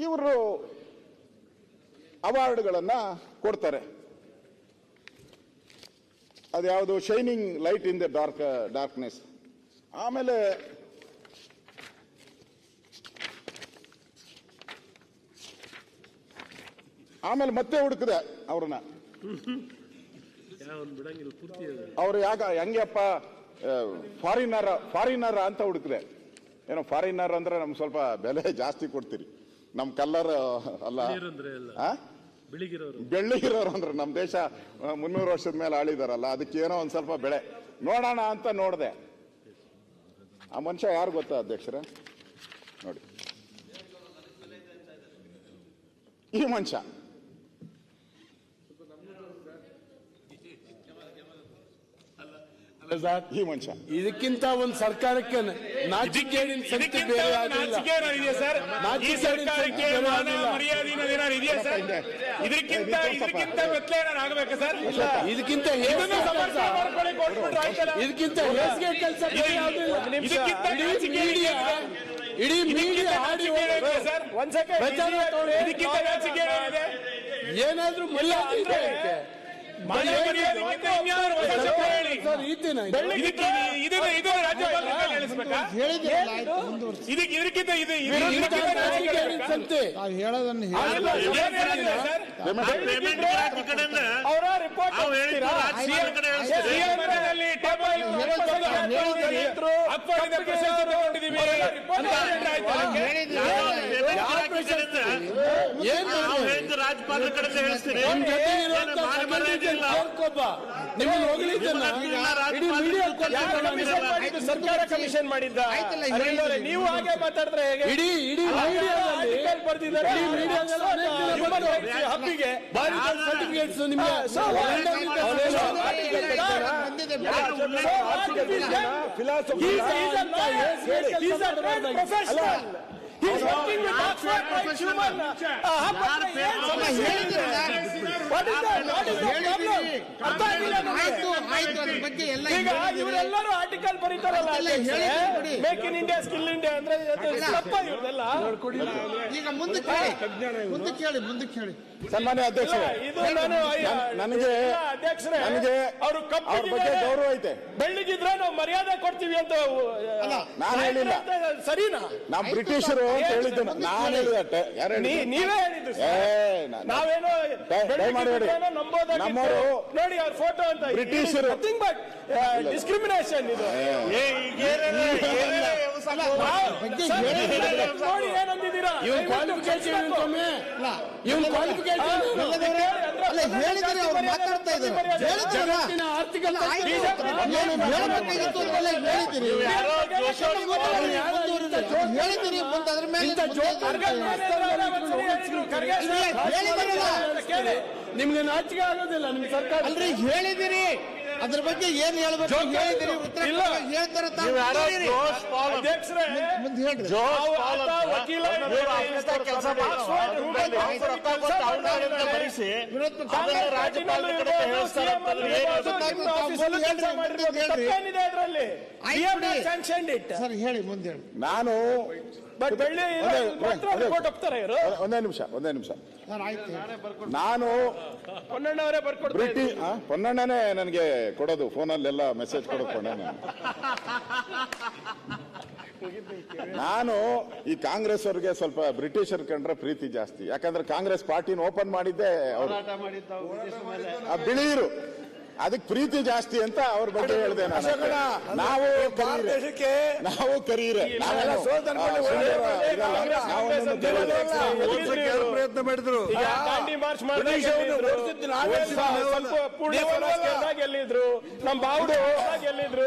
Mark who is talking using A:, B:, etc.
A: ಇವರು ಅವಾರ್ಡ್ಗಳನ್ನ ಕೊಡ್ತಾರೆ. ಅದ್ಯಾವುದು shining light in the darkness. ಆಮೇಲೆ ಮತ್ತೆ ಹುಡುಕಿದೆ ಅವ್ರನ್ನ. ಅವ್ರು ಹೆಂಗಪ್ಪ ಫಾರಿನರ್ ಅಂತ ಹುಡುಕಿದೆ. ಏನೋ ಫಾರಿನರ್ ಅಂದ್ರೆ ನಮ್ಗೆ ಸ್ವಲ್ಪ ಬೆಲೆ ಜಾಸ್ತಿ ಕೊಡ್ತೀರಿ, ನಮ್ ಕಲ್ಲರ್ ಅಲ್ಲ, ಬೆಳ್ಳಿಗಿರೋರು ಅಂದ್ರೆ ನಮ್ ದೇಶ 300 ವರ್ಷದ ಮೇಲೆ ಆಳಿದಾರಲ್ಲ, ಅದಕ್ಕೆ ಏನೋ ಒಂದ್ ಸ್ವಲ್ಪ ಬೆಳೆ ನೋಡೋಣ ಅಂತ ನೋಡಿದೆ. ಆ ಮನುಷ್ಯ ಯಾರು ಗೊತ್ತಾ ಅಧ್ಯಕ್ಷರೇ? ನೋಡಿ, ಈ ಮನುಷ್ಯ ಈ ಮನುಷ್ಯ
B: ಇದಕ್ಕಿಂತ ಒಂದು ಸರ್ಕಾರಕ್ಕೆ ನಾಚಿಕೇಡಿನ ಸಂತೆ ಬೇರೆ
C: ಇದಕ್ಕಿಂತ ಆಗಬೇಕಾ ಸರ್?
B: ಇದಕ್ಕಿಂತ ಇದಕ್ಕಿಂತ ಹೇಸಿಗೆ ಕೆಲಸ ಇಡೀ ಮೀಡಿಯಾ ಆಡಿ ಏನಾದ್ರೂ
C: ರಾಜ್ಯಪಾಲರ ಕಡೆ ಹೇಳ್ತೀರಿ. ಸರ್ಕಾರ ಕಮಿಷನ್ ಮಾಡಿದ್ದ ನೀವು ಹಾಗೆ ಮಾತಾಡಿದ್ರೆ ಹೇಗೆ?
B: ಇಡೀ ಬರ್ತಿದ್ದಾರೆ ಹಬ್ಬಿಗೆ ಸರ್ಟಿಫಿಕೇಟ್ಸ್ ನಿಮ್ಗೆ
C: He's working with Oxford like human. What is that? ಈಗ ಇವರೆಲ್ಲರೂ ಆರ್ಟಿಕಲ್ ಬರೀತಾರಲ್ಲ, make in India, skill India ಅಂದ್ರೆ ತಪ್ಪ ಇವ್ರದೆಲ್ಲ.
D: ಈಗ ಮುಂದಕ್ಕೆ ಹೇಳಿ
A: ಸನ್ಮಾನ್ಯ ಅಧ್ಯಕ್ಷರೇ, ನನಗೆ
C: ಅವರು
A: ಬಗ್ಗೆ ಗೌರವ ಐತೆ.
C: ಬೆಳ್ಳಿಗಿದ್ರೆ ನಾವು ಮರ್ಯಾದೆ ಕೊಡ್ತೀವಿ ಅಂತ
A: ನಾನು ಹೇಳಿಲ್ಲ.
C: ಸರಿನಾ?
A: ನಾವು ಬ್ರಿಟಿಷರು ಅಂತ ಹೇಳಿದ್ದು ನಾನು ಹೇಳಿದಟ್ಟೆ.
C: ನೀವೇ ಹೇಳಿದ್ದು. ನಾವೇನೋ ನಮ್ಮವರು ನೋಡಿ ಅವ್ರ ಫೋಟೋ ಅಂತ
A: ಬ್ರಿಟಿಷರು
C: ನಥಿಂಗ್ ಬಟ್ ಡಿಸ್ಕ್ರಿಮಿನೇಷನ್ ಇದು. ನೋಡಿ ಏನಂದಿದ್ದೀರಾ?
B: ಕ್ವಾಲಿಫಿಕೇಶನ್
D: ಹೇಳಿದ್ರೆ ಅವ್ರು ಮಾತಾಡ್ತಾ ಇದ್ದಾರೆ.
B: ಆರ್ಟಿಕಲ್
D: ಹೇಳಿದ್ದೀರಿ ಮುಂದೆ ಅದ್ರ ಮೇಲೆ
B: ನಿಮ್ಗೆ ನಾಚಿಕೆ ಆಗೋದಿಲ್ಲ ನಿಮ್ಮ ಸರ್ಕಾರ
D: ಅಲ್ರಿ. ಹೇಳಿದಿರಿ ಅದ್ರ ಬಗ್ಗೆ ಏನ್ ಹೇಳ್ಬೇಕು ಹೇಳಿದಿರಿ, ಉತ್ತರ ಹೇಳ್ತಾರೆ. ಮುಂದೆ ಹೇಳ್ರಿ. ಸರ್ ಹೇಳಿ, ಮುಂದೆ ಹೇಳಿ.
A: ನಾನು ಒಂದೇ ನಿಮಿಷ ನಾನು
C: ಪೊನ್ನಣ್ಣವರೇ ಬರ್ಕೊಡ್ತಾರೆ.
A: ಪೊನ್ನಣ್ಣನೇ ನನಗೆ ಕೊಡೋದು, ಫೋನಲ್ಲೆಲ್ಲ ಮೆಸೇಜ್ ಕೊಡೋದು. ನಾನು ಈ ಕಾಂಗ್ರೆಸ್ ಅವ್ರಿಗೆ ಸ್ವಲ್ಪ ಬ್ರಿಟಿಷರ್ ಕಂಡ್ರೆ ಪ್ರೀತಿ ಜಾಸ್ತಿ. ಯಾಕಂದ್ರೆ ಕಾಂಗ್ರೆಸ್ ಪಾರ್ಟಿನ ಓಪನ್ ಮಾಡಿದ್ದೆ ಅವರು, ಬಿಳಿಯರು, ಅದಕ್ಕೆ ಪ್ರೀತಿ ಜಾಸ್ತಿ ಅಂತ ಅವ್ರ ಬಗ್ಗೆ ಹೇಳಿದೆ ನಾನು. ನಾವು ಕರೀರೆ
B: ಪ್ರಯತ್ನ ಮಾಡಿದ್ರು,
C: ಮಾರ್ಚ್ ಗೆಲ್ಲಿದ್ರು, ನಮ್ಮ ಬಾವುಟ ಗೆಲ್ಲಿದ್ರು.